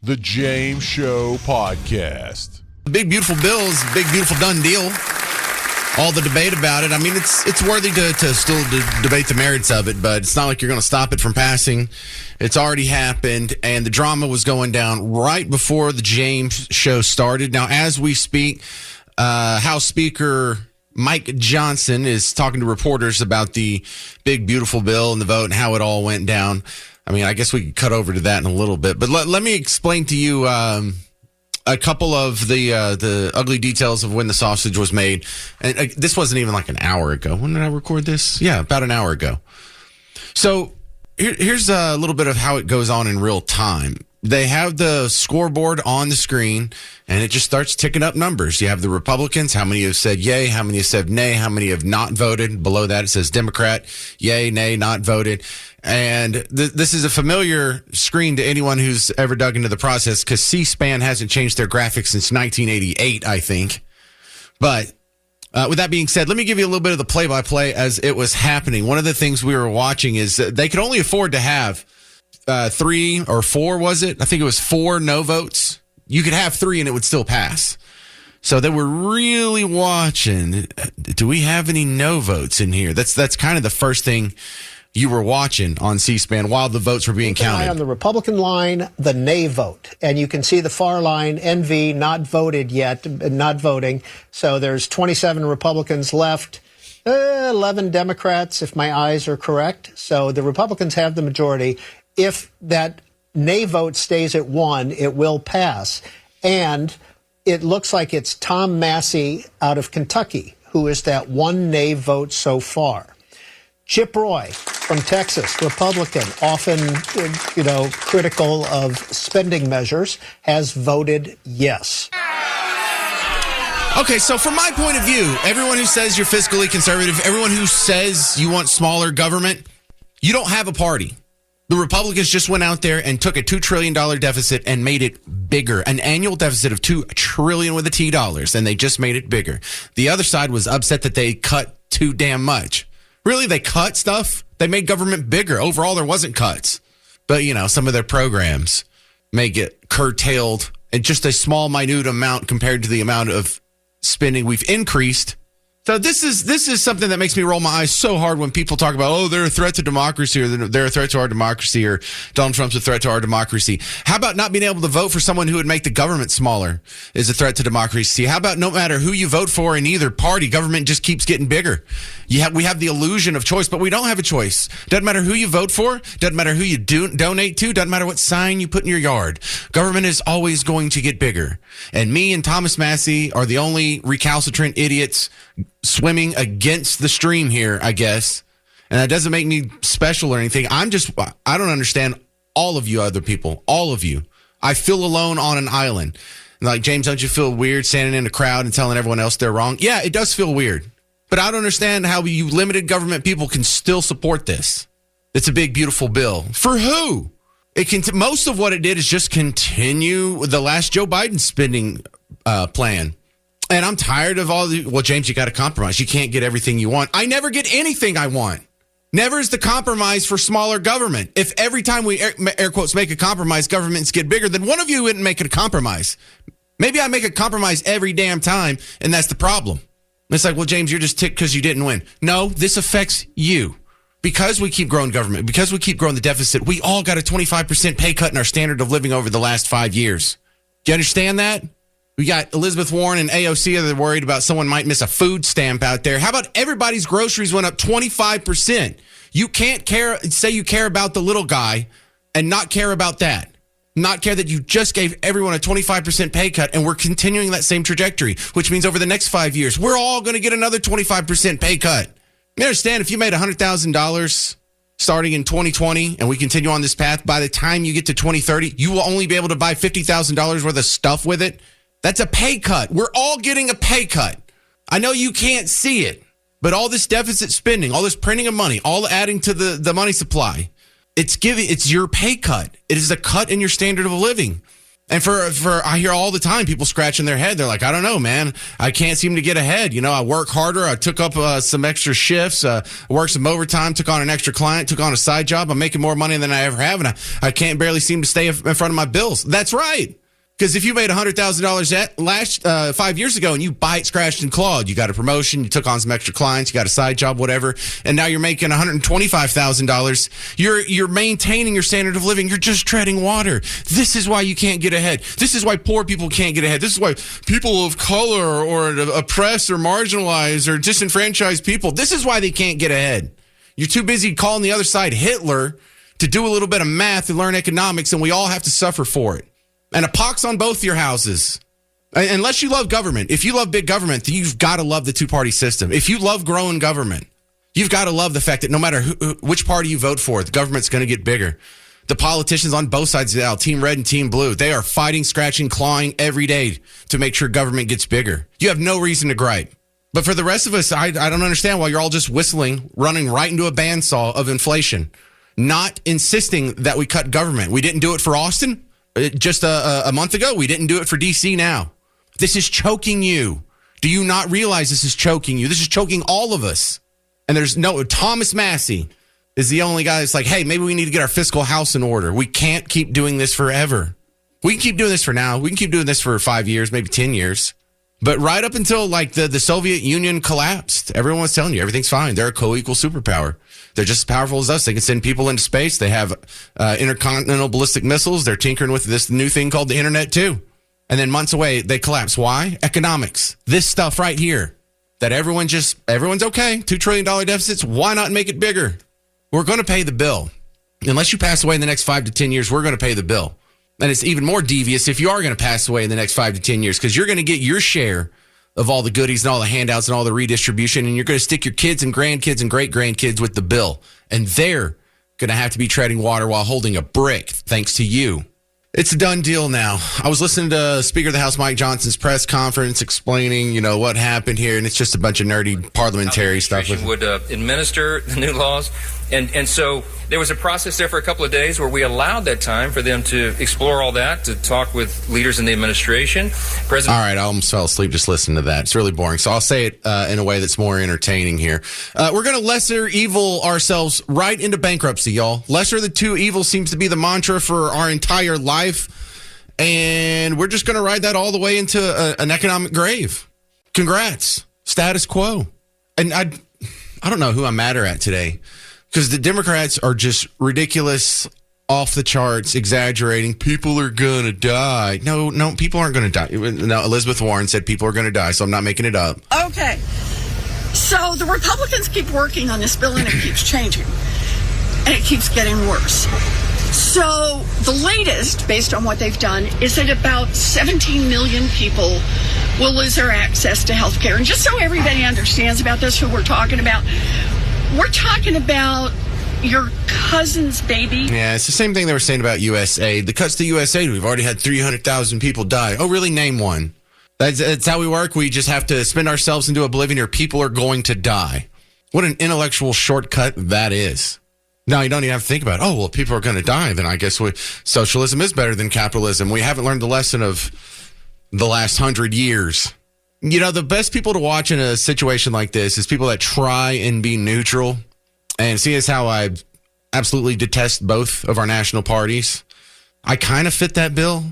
The James Show Podcast. The big, beautiful bill is a big, beautiful done deal. All the debate about it. I mean, it's worthy to still debate the merits of it, but it's not like you're going to stop it from passing. It's already happened, and the drama was going down right before the James Show started. Now, as we speak, House Speaker Mike Johnson is talking to reporters about the big, beautiful bill and the vote and how it all went down. I mean, I guess we could cut over to that in a little bit, but let me explain to you a couple of the ugly details of when the sausage was made. And this wasn't even like an hour ago. When did I record this? Yeah, about an hour ago. So here's a little bit of how it goes on in real time. They have the scoreboard on the screen, and it just starts ticking up numbers. You have the Republicans, how many have said yay, how many have said nay, how many have not voted. Below that, it says Democrat, yay, nay, not voted. And this is a familiar screen to anyone who's ever dug into the process, because C-SPAN hasn't changed their graphics since 1988, I think. But with that being said, let me give you a little bit of the play-by-play as it was happening. One of the things we were watching is they could only afford to have 3 or 4, was it? I think it was 4 no votes. You could have 3 and it would still pass. So they were really watching, do we have any no votes in here? That's kind of the first thing you were watching on C-SPAN while the votes were being counted. On the Republican line, the nay vote. And you can see the far line, NV, not voted yet, not voting. So there's 27 Republicans left, 11 Democrats, if my eyes are correct. So the Republicans have the majority. If that nay vote stays at 1, it will pass. And it looks like it's Tom Massey out of Kentucky, who is that one nay vote so far. Chip Roy from Texas, Republican, often, critical of spending measures, has voted yes. Okay, so from my point of view, everyone who says you're fiscally conservative, everyone who says you want smaller government, you don't have a party. The Republicans just went out there and took a $2 trillion deficit and made it bigger, an annual deficit of $2 trillion with a T dollars, and they just made it bigger. The other side was upset that they cut too damn much. Really, they cut stuff? They made government bigger. Overall, there wasn't cuts. But, some of their programs may get curtailed in just a small, minute amount compared to the amount of spending we've increased. So this is something that makes me roll my eyes so hard when people talk about, they're a threat to democracy, or they're a threat to our democracy, or Donald Trump's a threat to our democracy. How about not being able to vote for someone who would make the government smaller is a threat to democracy? How about no matter who you vote for in either party, government just keeps getting bigger? We have the illusion of choice, but we don't have a choice. Doesn't matter who you vote for, doesn't matter who you donate to, doesn't matter what sign you put in your yard. Government is always going to get bigger. And me and Thomas Massey are the only recalcitrant idiots swimming against the stream here, I guess. And that doesn't make me special or anything. I don't understand all of you other people, all of you. I feel alone on an island. Like, James, don't you feel weird standing in a crowd and telling everyone else they're wrong? Yeah, it does feel weird. But I don't understand how you limited government people can still support this. It's a big, beautiful bill. For who? Most of what it did is just continue the last Joe Biden spending plan. And I'm tired of James, you got to compromise. You can't get everything you want. I never get anything I want. Never is the compromise for smaller government. If every time we, air quotes, make a compromise, governments get bigger, then one of you wouldn't make it a compromise. Maybe I make a compromise every damn time, and that's the problem. It's like, James, you're just ticked because you didn't win. No, this affects you. Because we keep growing government, because we keep growing the deficit, we all got a 25% pay cut in our standard of living over the last 5 years. Do you understand that? We got Elizabeth Warren and AOC that are worried about someone might miss a food stamp out there. How about everybody's groceries went up 25%? You can't say you care about the little guy and not care about that. Not care that you just gave everyone a 25% pay cut, and we're continuing that same trajectory, which means over the next 5 years, we're all going to get another 25% pay cut. You understand, if you made $100,000 starting in 2020 and we continue on this path, by the time you get to 2030, you will only be able to buy $50,000 worth of stuff with it. That's a pay cut. We're all getting a pay cut. I know you can't see it, but all this deficit spending, all this printing of money, all adding to the money supply, it's your pay cut. It is a cut in your standard of living. And for I hear all the time people scratching their head. They're like, I don't know, man. I can't seem to get ahead. You know, I work harder. I took up some extra shifts, worked some overtime, took on an extra client, took on a side job. I'm making more money than I ever have, and I can't barely seem to stay in front of my bills. That's right. Because if you made $100,000 5 years ago and you bite, scratched, and clawed, you got a promotion, you took on some extra clients, you got a side job, whatever, and now you're making $125,000, you're maintaining your standard of living. You're just treading water. This is why you can't get ahead. This is why poor people can't get ahead. This is why people of color or oppressed or marginalized or disenfranchised people, this is why they can't get ahead. You're too busy calling the other side Hitler to do a little bit of math and learn economics, and we all have to suffer for it. And a pox on both your houses. Unless you love government. If you love big government, then you've got to love the two-party system. If you love growing government, you've got to love the fact that no matter which party you vote for, the government's going to get bigger. The politicians on both sides of the aisle, Team Red and Team Blue, they are fighting, scratching, clawing every day to make sure government gets bigger. You have no reason to gripe. But for the rest of us, I don't understand why you're all just whistling, running right into a bandsaw of inflation, not insisting that we cut government. We didn't do it for Austin just a month ago. We didn't do it for D.C. now. This is choking you. Do you not realize this is choking you? This is choking all of us. And Thomas Massey is the only guy that's like, hey, maybe we need to get our fiscal house in order. We can't keep doing this forever. We can keep doing this for now. We can keep doing this for 5 years, maybe 10 years. But right up until like the Soviet Union collapsed, everyone was telling you everything's fine. They're a co-equal superpower. They're just as powerful as us. They can send people into space. They have intercontinental ballistic missiles. They're tinkering with this new thing called the internet too. And then months away, they collapse. Why? Economics. This stuff right here that everyone's okay. $2 trillion deficits. Why not make it bigger? We're going to pay the bill. Unless you pass away in the next 5 to 10 years, we're going to pay the bill. And it's even more devious if you are going to pass away in the next 5 to 10 years, because you're going to get your share of all the goodies and all the handouts and all the redistribution, and you're going to stick your kids and grandkids and great-grandkids with the bill. And they're going to have to be treading water while holding a brick, thanks to you. It's a done deal now. I was listening to Speaker of the House Mike Johnson's press conference explaining, what happened here, and it's just a bunch of nerdy parliamentary stuff. Would administer the new laws. And so there was a process there for a couple of days where we allowed that time for them to explore all that, to talk with leaders in the administration. All right, I almost fell asleep just listening to that. It's really boring. So I'll say it in a way that's more entertaining here. We're going to lesser evil ourselves right into bankruptcy, y'all. Lesser of the two evils seems to be the mantra for our entire life. And we're just going to ride that all the way into an economic grave. Congrats. Status quo. And I don't know who I'm madder at today, because the Democrats are just ridiculous, off the charts, exaggerating. People are going to die. No, people aren't going to die. No, Elizabeth Warren said people are going to die, so I'm not making it up. Okay. So the Republicans keep working on this bill, and it keeps changing. And it keeps getting worse. So the latest, based on what they've done, is that about 17 million people will lose their access to health care. And just so everybody understands about this, who we're talking about your cousin's baby. Yeah, it's the same thing they were saying about USAID. The cuts to USAID, we've already had 300,000 people die. Oh, really? Name one. That's how we work. We just have to spin ourselves into oblivion, or people are going to die. What an intellectual shortcut that is. Now, you don't even have to think about, if people are going to die, then I guess socialism is better than capitalism. We haven't learned the lesson of the last 100 years. The best people to watch in a situation like this is people that try and be neutral. And see as how I absolutely detest both of our national parties. I kind of fit that bill.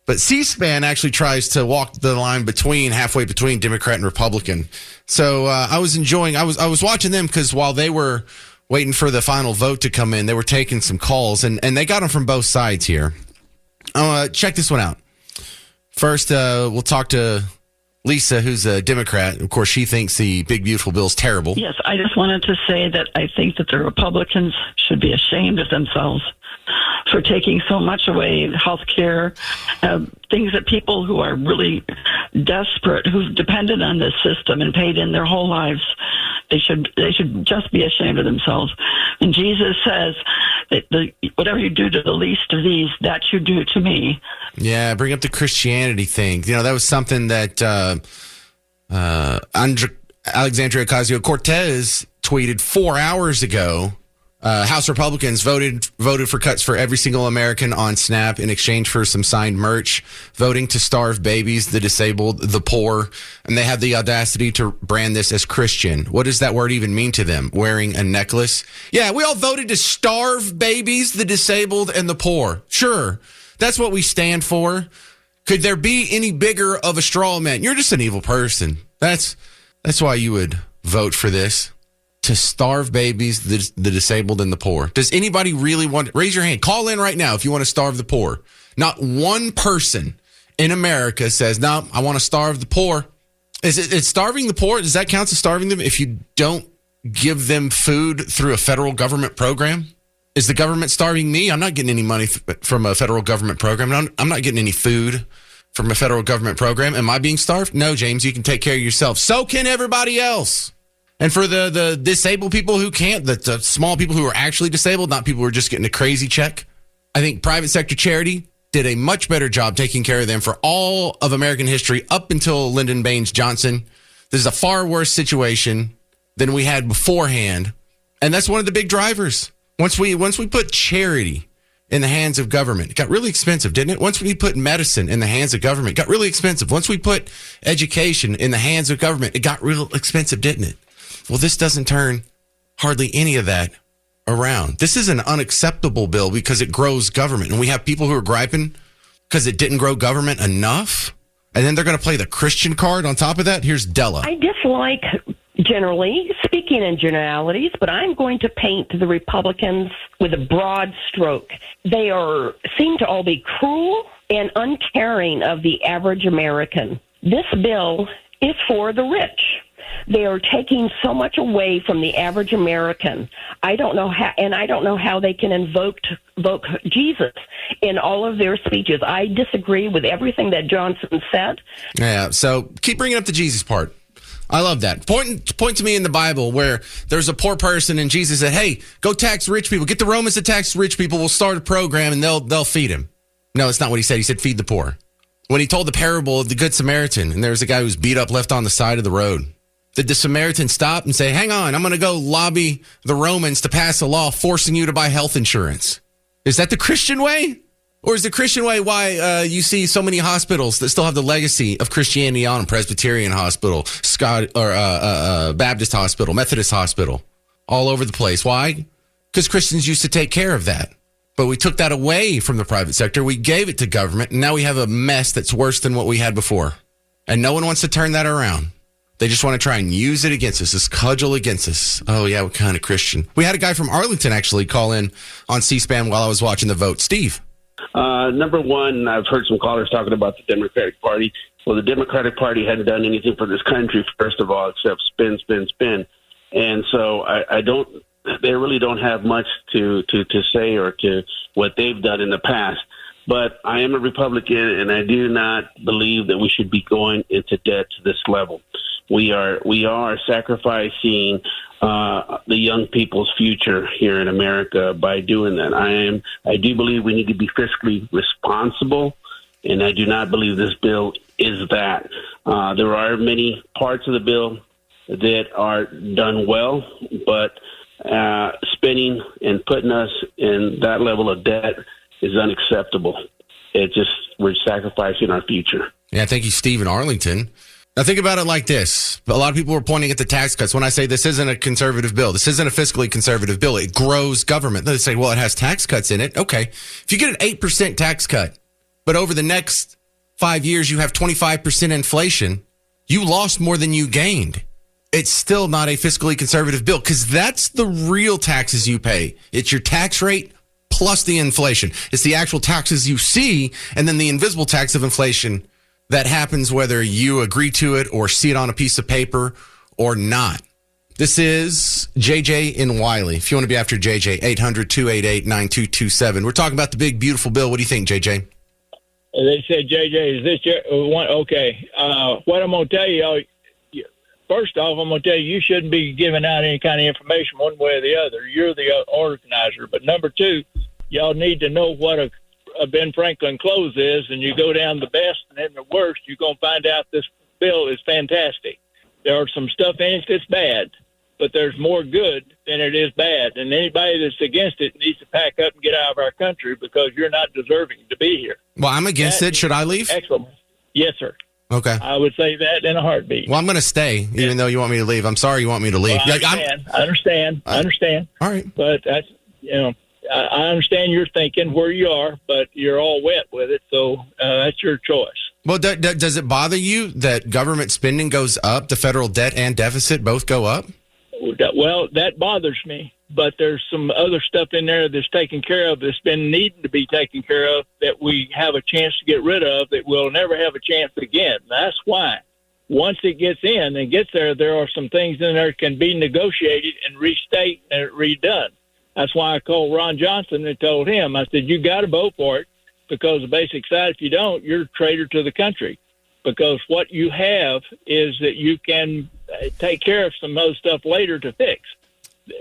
But C-SPAN actually tries to walk the line halfway between Democrat and Republican. So I was watching them, because while they were waiting for the final vote to come in, they were taking some calls, and they got them from both sides here. Check this one out. First, we'll talk to Lisa, who's a Democrat. Of course, she thinks the big, beautiful bill is terrible. Yes, I just wanted to say that I think that the Republicans should be ashamed of themselves for taking so much away, health care, things that people who are really desperate, who've depended on this system and paid in their whole lives, they should just be ashamed of themselves. And Jesus says that whatever you do to the least of these, that you do to me. Yeah, bring up the Christianity thing. That was something that Alexandria Ocasio-Cortez tweeted 4 hours ago House Republicans voted for cuts for every single American on SNAP in exchange for some signed merch, voting to starve babies, the disabled, the poor, and they have the audacity to brand this as Christian. What does that word even mean to them? Wearing a necklace? Yeah, we all voted to starve babies, the disabled, and the poor. Sure, that's what we stand for. Could there be any bigger of a straw man? You're just an evil person. That's why you would vote for this. To starve babies, the disabled, and the poor. Does anybody really want... Raise your hand. Call in right now if you want to starve the poor. Not one person in America says, no, I want to starve the poor. Is starving the poor? Does that count as starving them if you don't give them food through a federal government program? Is the government starving me? I'm not getting any money from a federal government program. I'm not getting any food from a federal government program. Am I being starved? No, James, you can take care of yourself. So can everybody else. And for the disabled people who can't, the small people who are actually disabled, not people who are just getting a crazy check, I think private sector charity did a much better job taking care of them for all of American history up until Lyndon Baines Johnson. This is a far worse situation than we had beforehand. And that's one of the big drivers. Once we put charity in the hands of government, it got really expensive, didn't it? Once we put medicine in the hands of government, it got really expensive. Once we put education in the hands of government, it got real expensive, didn't it? Well, this doesn't turn hardly any of that around. This is an unacceptable bill because it grows government. And we have people who are griping because it didn't grow government enough. And then they're going to play the Christian card on top of that. Here's Della. I dislike, generally, speaking in generalities, but I'm going to paint the Republicans with a broad stroke. They seem to all be cruel and uncaring of the average American. This bill is for the rich. They are taking so much away from the average American. I don't know how they can invoke Jesus in all of their speeches. I disagree with everything that Johnson said. Yeah, so keep bringing up the Jesus part. I love that. Point to me in the Bible where there's a poor person and Jesus said, hey, go tax rich people. Get the Romans to tax rich people. We'll start a program and they'll feed him. No, that's not what he said. He said feed the poor. When he told the parable of the Good Samaritan and there's a guy who's beat up left on the side of the road, did the Samaritan stop and say, hang on, I'm going to go lobby the Romans to pass a law forcing you to buy health insurance? Is that the Christian way? Or is the Christian way why you see so many hospitals that still have the legacy of Christianity on them? Presbyterian Hospital, Baptist Hospital, Methodist Hospital, all over the place. Why? Because Christians used to take care of that. But we took that away from the private sector. We gave it to government. And now we have a mess that's worse than what we had before. And no one wants to turn that around. They just want to try and use it against us, this cudgel against us. Oh, yeah, what kind of Christian? We had a guy from Arlington actually call in on C-SPAN while I was watching the vote. Steve. Number one, I've heard some callers talking about the Democratic Party. Well, the Democratic Party hadn't done anything for this country, first of all, except spin, spin, spin. And so they really don't have much to say or to what they've done in the past. But I am a Republican, and I do not believe that we should be going into debt to this level. We are sacrificing the young people's future here in America by doing that. I do believe we need to be fiscally responsible, and I do not believe this bill is that. There are many parts of the bill that are done well, but spending and putting us in that level of debt is unacceptable. We're sacrificing our future. Yeah, thank you, Steve in Arlington. Now, think about it like this. A lot of people were pointing at the tax cuts. When I say this isn't a conservative bill, this isn't a fiscally conservative bill, it grows government. They say, well, it has tax cuts in it. Okay. If you get an 8% tax cut, but over the next 5 years you have 25% inflation, you lost more than you gained. It's still not a fiscally conservative bill because that's the real taxes you pay. It's your tax rate plus the inflation. It's the actual taxes you see and then the invisible tax of inflation that happens whether you agree to it or see it on a piece of paper or not. This is JJ in Wiley. If you want to be after JJ, 800-288-9227. We're talking about the big, beautiful bill. What do you think, JJ? They said, JJ, is this your one? Okay. What I'm going to tell you, first off, I'm going to tell you shouldn't be giving out any kind of information one way or the other. You're the organizer. But number two, y'all need to know what a Ben Franklin close is, and you go down the best and then the worst, you're going to find out this bill is fantastic. There are some stuff in it that's bad, but there's more good then it is bad. And anybody that's against it needs to pack up and get out of our country because you're not deserving to be here. Well, I'm against it. Should I leave? Excellent. Yes, sir. Okay. I would say that in a heartbeat. Well, I'm going to stay, even though you want me to leave. I'm sorry you want me to leave. Well, I understand. All right. But that's, I understand you're thinking where you are, but you're all wet with it. So that's your choice. Well, does it bother you that government spending goes up, the federal debt and deficit both go up? Well, that bothers me. But there's some other stuff in there that's taken care of that's been needing to be taken care of that we have a chance to get rid of that we'll never have a chance again. That's why. Once it gets in and gets there, there are some things in there that can be negotiated and restate and redone. That's why I called Ron Johnson and told him, I said, you got to vote for it because the basic side, if you don't, you're a traitor to the country. Because what you have is that you can take care of some other stuff later to fix.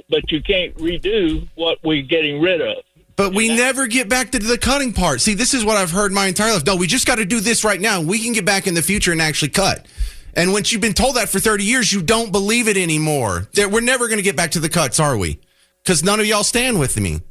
But you can't redo what we're getting rid of. But we never get back to the cutting part. See, this is what I've heard my entire life. No, we just got to do this right now. We can get back in the future and actually cut. And once you've been told that for 30 years, you don't believe it anymore. We're never going to get back to the cuts, are we? Because none of y'all stand with me.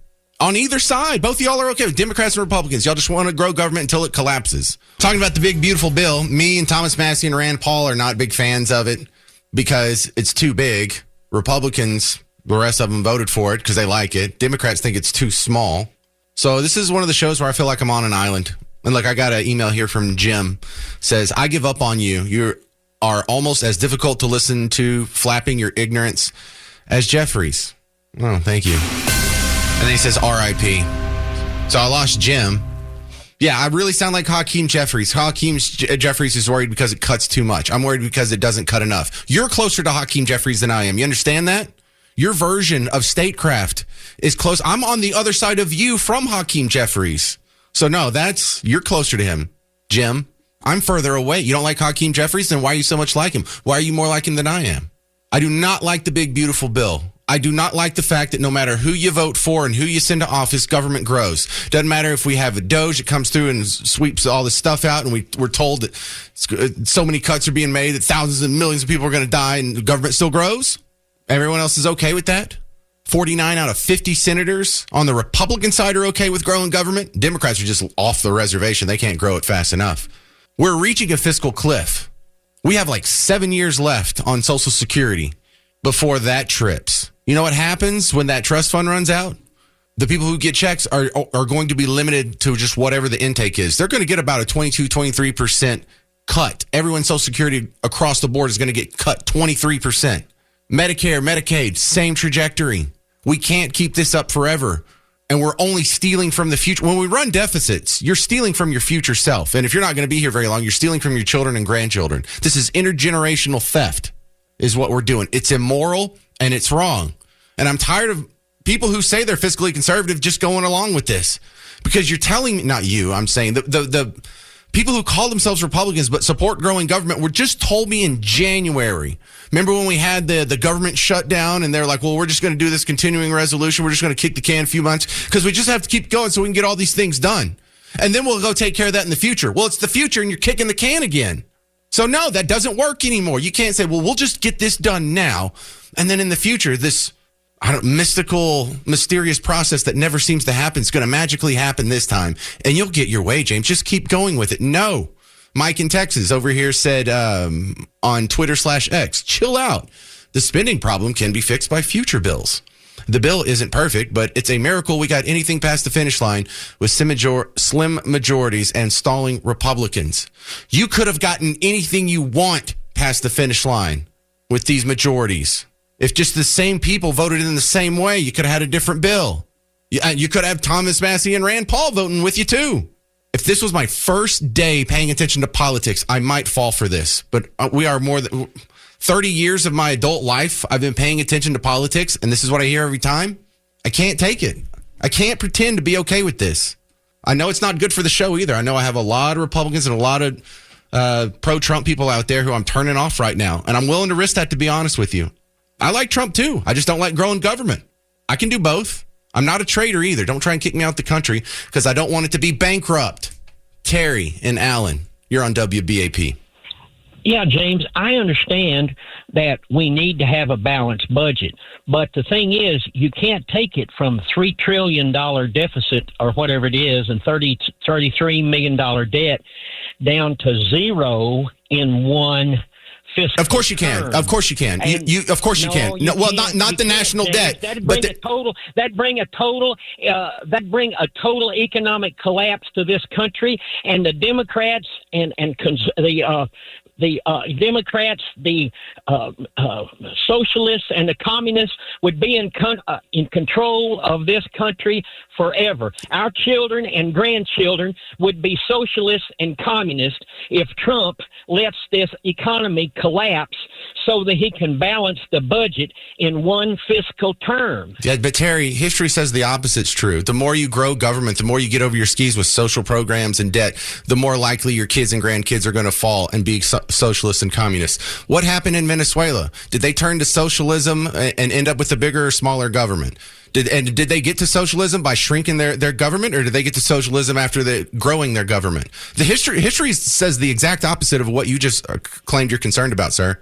On either side, both of y'all are okay with Democrats and Republicans. Y'all just want to grow government until it collapses. Talking about the big, beautiful bill, me and Thomas Massey and Rand Paul are not big fans of it because it's too big. Republicans, the rest of them voted for it because they like it. Democrats think it's too small. So this is one of the shows where I feel like I'm on an island. And look, I got an email here from Jim. Says, I give up on you. You are almost as difficult to listen to, flapping your ignorance, as Jeffries. Oh, thank you. And then he says, R.I.P. So I lost Jim. Yeah, I really sound like Hakeem Jeffries. Jeffries is worried because it cuts too much. I'm worried because it doesn't cut enough. You're closer to Hakeem Jeffries than I am. You understand that? Your version of statecraft is close. I'm on the other side of you from Hakeem Jeffries. So no, you're closer to him, Jim. I'm further away. You don't like Hakeem Jeffries? Then why are you so much like him? Why are you more like him than I am? I do not like the big, beautiful bill. I do not like the fact that no matter who you vote for and who you send to office, government grows. Doesn't matter if we have a Doge that comes through and sweeps all this stuff out and we're told that so many cuts are being made that thousands and millions of people are going to die and the government still grows. Everyone else is okay with that. 49 out of 50 senators on the Republican side are okay with growing government. Democrats are just off the reservation. They can't grow it fast enough. We're reaching a fiscal cliff. We have like 7 years left on Social Security before that trips. You know what happens when that trust fund runs out? The people who get checks are going to be limited to just whatever the intake is. They're going to get about a 23% cut. Everyone's Social Security across the board is going to get cut 23%. Medicare, Medicaid, same trajectory. We can't keep this up forever. And we're only stealing from the future. When we run deficits, you're stealing from your future self. And if you're not going to be here very long, you're stealing from your children and grandchildren. This is intergenerational theft is what we're doing. It's immoral and it's wrong. And I'm tired of people who say they're fiscally conservative just going along with this. Because you're telling me, not you, I'm saying the people who call themselves Republicans but support growing government were just told me in January. Remember when we had the government shutdown and they're like, well, we're just going to do this continuing resolution. We're just going to kick the can a few months because we just have to keep going so we can get all these things done. And then we'll go take care of that in the future. Well, it's the future and you're kicking the can again. So no, that doesn't work anymore. You can't say, well, we'll just get this done now. And then in the future, this mystical, mysterious process that never seems to happen is going to magically happen this time. And you'll get your way, James. Just keep going with it. No. Mike in Texas over here said on Twitter/X, chill out. The spending problem can be fixed by future bills. The bill isn't perfect, but it's a miracle we got anything past the finish line with slim majorities and stalling Republicans. You could have gotten anything you want past the finish line with these majorities. If just the same people voted in the same way, you could have had a different bill. You could have Thomas Massey and Rand Paul voting with you too. If this was my first day paying attention to politics, I might fall for this. But we are more than 30 years of my adult life. I've been paying attention to politics, and this is what I hear every time. I can't take it. I can't pretend to be okay with this. I know it's not good for the show either. I know I have a lot of Republicans and a lot of pro-Trump people out there who I'm turning off right now. And I'm willing to risk that, to be honest with you. I like Trump too. I just don't like growing government. I can do both. I'm not a traitor either. Don't try and kick me out the country because I don't want it to be bankrupt. Terry and Allen, you're on WBAP. Yeah, James, I understand that we need to have a balanced budget. But the thing is, you can't take it from $3 trillion deficit or whatever it is and $33 million debt down to zero in one fiscal Of course you can. term. Of course you can. You of course you can. No, well, not the national debt. That'd But bring a total economic collapse to this country, and the Democrats the Democrats, the socialists, and the communists would be in control of this country forever. Our children and grandchildren would be socialists and communists if Trump lets this economy collapse so that he can balance the budget in one fiscal term. Yeah, but Terry, history says the opposite's true. The more you grow government, the more you get over your skis with social programs and debt, the more likely your kids and grandkids are going to fall and be socialists and communists. What happened in Venezuela? Did they turn to socialism and end up with a bigger or smaller government? Did they get to socialism by shrinking their government, or did they get to socialism after growing their government? The history says the exact opposite of what you just claimed you're concerned about, sir.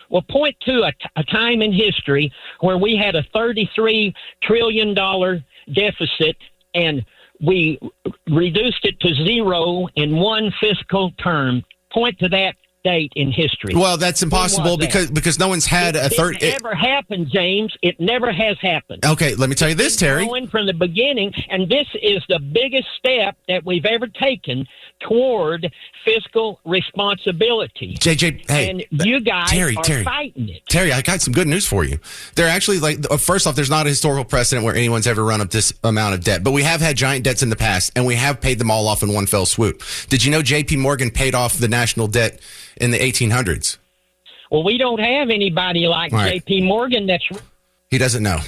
Well, point to a time in history where we had a $33 trillion deficit and we reduced it to zero in one fiscal term. Point to that date in history. Well, that's impossible because no one's had a third. It never happened, James. It never has happened. Okay, let me tell you this, Terry. Going from the beginning, and this is the biggest step that we've ever taken toward fiscal responsibility. JJ, hey, and you guys Terry, are fighting it. Terry, I got some good news for you. They're actually first off, there's not a historical precedent where anyone's ever run up this amount of debt, but we have had giant debts in the past, and we have paid them all off in one fell swoop. Did you know J.P. Morgan paid off the national debt in the 1800s? Well, we don't have anybody like J.P. Morgan He doesn't know.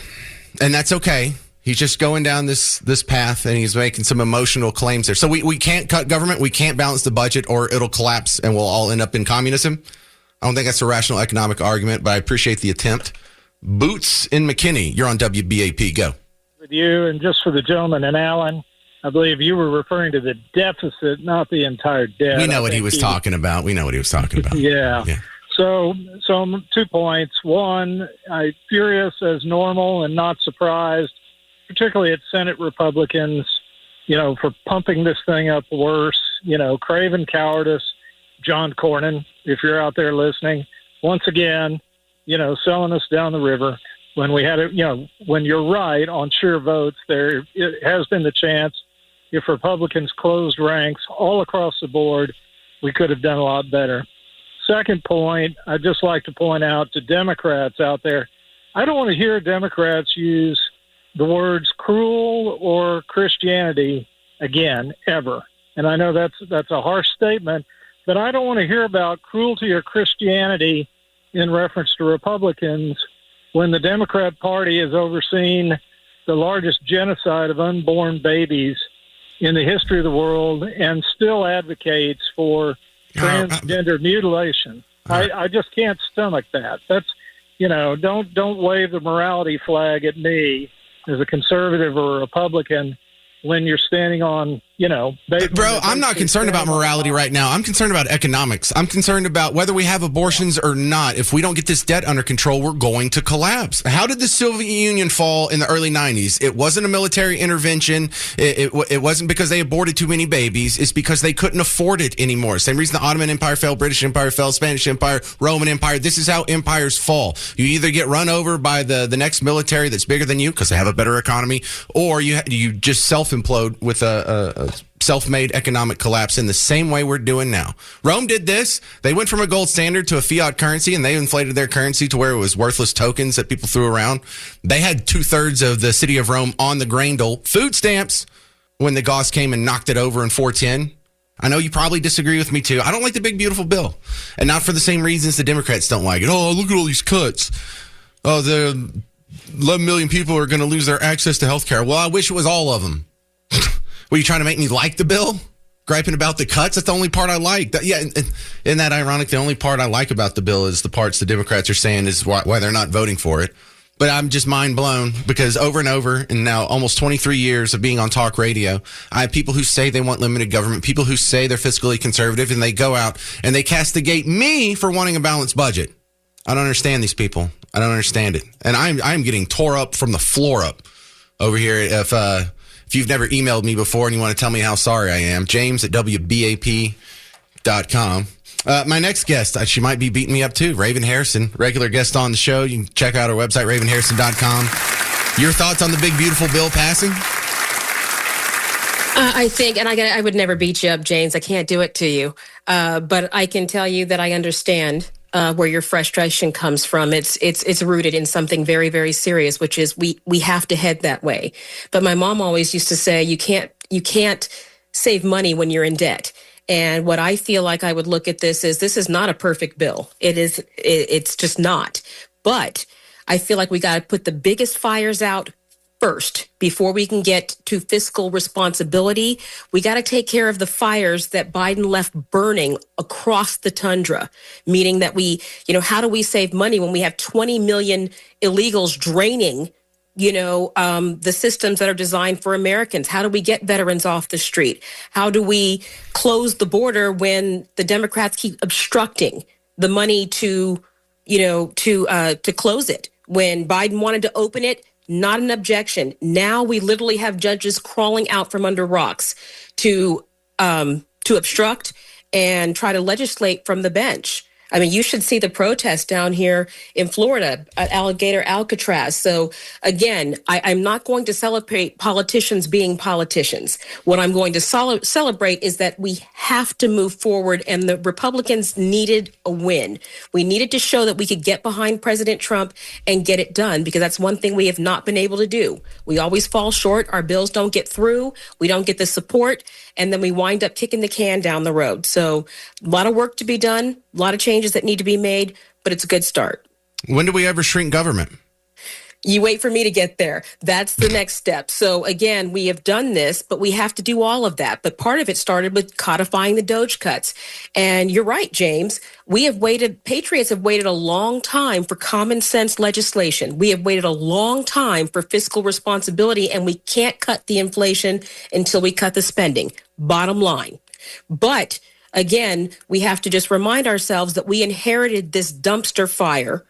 And that's okay. He's just going down this path, and he's making some emotional claims there. So we can't cut government. We can't balance the budget, or it'll collapse, and we'll all end up in communism. I don't think that's a rational economic argument, but I appreciate the attempt. Boots in McKinney, you're on WBAP. Go. With you, and just for the gentleman and Alan, I believe you were referring to the deficit, not the entire debt. We know what he was talking about. Yeah. So 2 points. One, I'm furious as normal and not surprised, particularly at Senate Republicans, for pumping this thing up worse, craven cowardice. John Cornyn, if you're out there listening, once again, selling us down the river. When we had when you're right on sheer votes, it has been the chance. If Republicans closed ranks all across the board, we could have done a lot better. Second point, I'd just like to point out to Democrats out there, I don't want to hear Democrats use the words cruel or Christianity again, ever. And I know that's a harsh statement, but I don't want to hear about cruelty or Christianity in reference to Republicans when the Democrat Party has overseen the largest genocide of unborn babies in the history of the world and still advocates for transgender mutilation. I just can't stomach that. That's, don't wave the morality flag at me as a conservative or a Republican when you're standing on, Bro, I'm not concerned about morality right now. I'm concerned about economics. I'm concerned about whether we have abortions or not. If we don't get this debt under control, we're going to collapse. How did the Soviet Union fall in the early 90s? It wasn't a military intervention. It wasn't because they aborted too many babies. It's because they couldn't afford it anymore. Same reason the Ottoman Empire fell, British Empire fell, Spanish Empire, Roman Empire. This is how empires fall. You either get run over by the next military that's bigger than you because they have a better economy, or you just self-implode with a self-made economic collapse in the same way we're doing now. Rome did this. They went from a gold standard to a fiat currency, and they inflated their currency to where it was worthless tokens that people threw around. They had 2/3 of the city of Rome on the grain dole, food stamps, when the Goths came and knocked it over in 410. I know you probably disagree with me too. I don't like the big, beautiful bill, and not for the same reasons the Democrats don't like it. Oh, look at all these cuts. Oh, the 11 million people are going to lose their access to health care. Well, I wish it was all of them. Were you trying to make me like the bill? Griping about the cuts? That's the only part I like. Isn't that ironic? The only part I like about the bill is the parts the Democrats are saying is why they're not voting for it. But I'm just mind blown because over and over, and now almost 23 years of being on talk radio, I have people who say they want limited government, people who say they're fiscally conservative, and they go out and they castigate me for wanting a balanced budget. I don't understand these people. I don't understand it. And I'm getting tore up from the floor up over here. If you've never emailed me before and you want to tell me how sorry I am, James at WBAP.com. My next guest, she might be beating me up too, Raven Harrison, regular guest on the show. You can check out our website, ravenharrison.com. Your thoughts on the big, beautiful bill passing? I think, and I would never beat you up, James. I can't do it to you. But I can tell you that I understand where your frustration comes from. It's rooted in something very, very serious, which is we have to head that way. But my mom always used to say, you can't save money when you're in debt. And what I feel like I would look at this is not a perfect bill. It's just not. But I feel like we got to put the biggest fires out first before we can get to fiscal responsibility. We got to take care of the fires that Biden left burning across the tundra, meaning that how do we save money when we have 20 million illegals draining the systems that are designed for Americans? How do we get veterans off the street? How do we close the border when the Democrats keep obstructing the money to close it? When Biden wanted to open it, not an objection. Now we literally have judges crawling out from under rocks to obstruct and try to legislate from the bench. I mean, you should see the protest down here in Florida at Alligator Alcatraz. So again, I'm not going to celebrate politicians being politicians. What I'm going to celebrate is that we have to move forward, and the Republicans needed a win. We needed to show that we could get behind President Trump and get it done, because that's one thing we have not been able to do. We always fall short. Our bills don't get through. We don't get the support, and then we wind up kicking the can down the road. So a lot of work to be done, a lot of changes that need to be made, but it's a good start. When do we ever shrink government? You wait for me to get there. That's the next step. So again, we have done this, but we have to do all of that. But part of it started with codifying the Doge cuts. And you're right, James. Patriots have waited a long time for common sense legislation. We have waited a long time for fiscal responsibility, and we can't cut the inflation until we cut the spending. Bottom line. But again, we have to just remind ourselves that we inherited this dumpster fire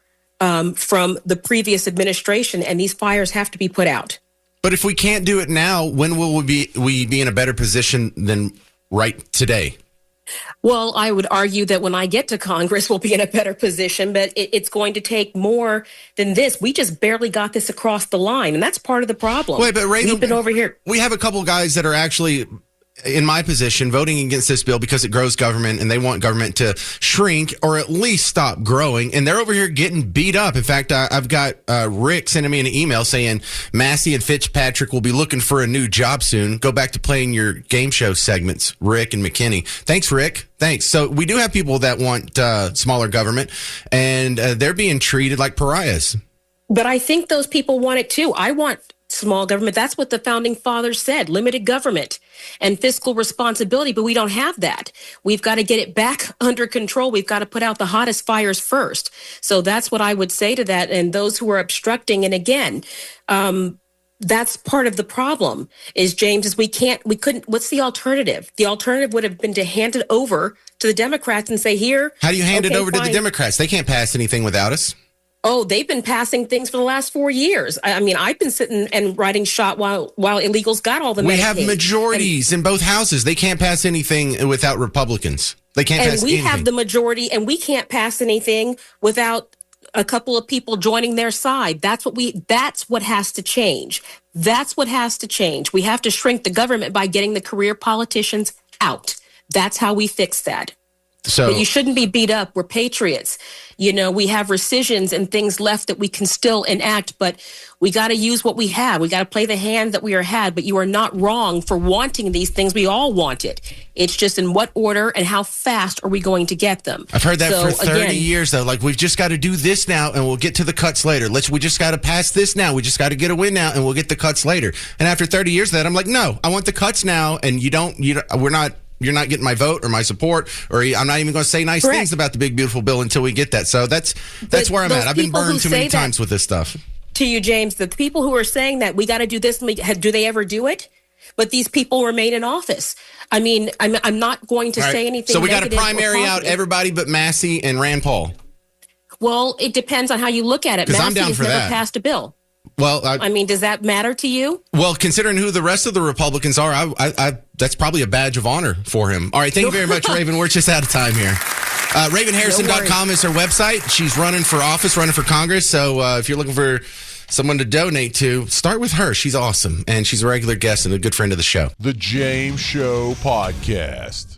from the previous administration, and these fires have to be put out. But if we can't do it now, when will we be in a better position than right today? Well, I would argue that when I get to Congress, we'll be in a better position, but it's going to take more than this. We just barely got this across the line, and that's part of the problem. Wait, but Raven, we've been over here. We have a couple guys that are actually in my position voting against this bill because it grows government, and they want government to shrink or at least stop growing, and they're over here getting beat up. In fact, I've got Rick sending me an email saying Massey and Fitzpatrick will be looking for a new job soon. Go back to playing your game show segments, Rick and McKinney. Thanks, Rick. Thanks. So we do have people that want smaller government, and they're being treated like pariahs. But I think those people want it too. I want small government. That's what the founding fathers said, limited government and fiscal responsibility. But we don't have that. We've got to get it back under control. We've got to put out the hottest fires first. So that's what I would say to that. And those who are obstructing, and again, that's part of the problem is, James, is we couldn't, what's the alternative? The alternative would have been to hand it over to the Democrats and say, here. How do you hand it over to the Democrats? They can't pass anything without us. Oh, they've been passing things for the last 4 years. I mean, I've been sitting and writing shot while illegals got all the Medicaid. We have majorities in both houses. They can't pass anything without Republicans. They can't pass anything. And we have the majority, and we can't pass anything without a couple of people joining their side. That's what has to change. That's what has to change. We have to shrink the government by getting the career politicians out. That's how we fix that. But you shouldn't be beat up. We're patriots. You know, we have rescissions and things left that we can still enact, but we got to use what we have. We got to play the hand that we are had, but you are not wrong for wanting these things. We all want it. It's just in what order and how fast are we going to get them? I've heard that for 30 years, though. Like, we've just got to do this now, and we'll get to the cuts later. We just got to pass this now. We just got to get a win now, and we'll get the cuts later. And after 30 years of that, I'm like, no, I want the cuts now, and you're not getting my vote or my support, or I'm not even going to say nice things about the big, beautiful bill until we get that. So that's where I'm at. I've been burned too many times with this stuff. to you, James, the people who are saying that we got to do this, do they ever do it? But these people remain in office. I mean, I'm not going to say anything. So we got a negative or primary out positive. everybody but Massey and Rand Paul. Well, it depends on how you look at it. 'Cause I'm Massey down has for never that. passed a bill. Well, I mean, does that matter to you? Well, considering who the rest of the Republicans are, I that's probably a badge of honor for him. All right, thank you very much, Raven. We're just out of time here. RavenHarrison.com is her website. She's running for office, running for Congress. So if you're looking for someone to donate to, start with her. She's awesome, and she's a regular guest and a good friend of the show. The James Show Podcast.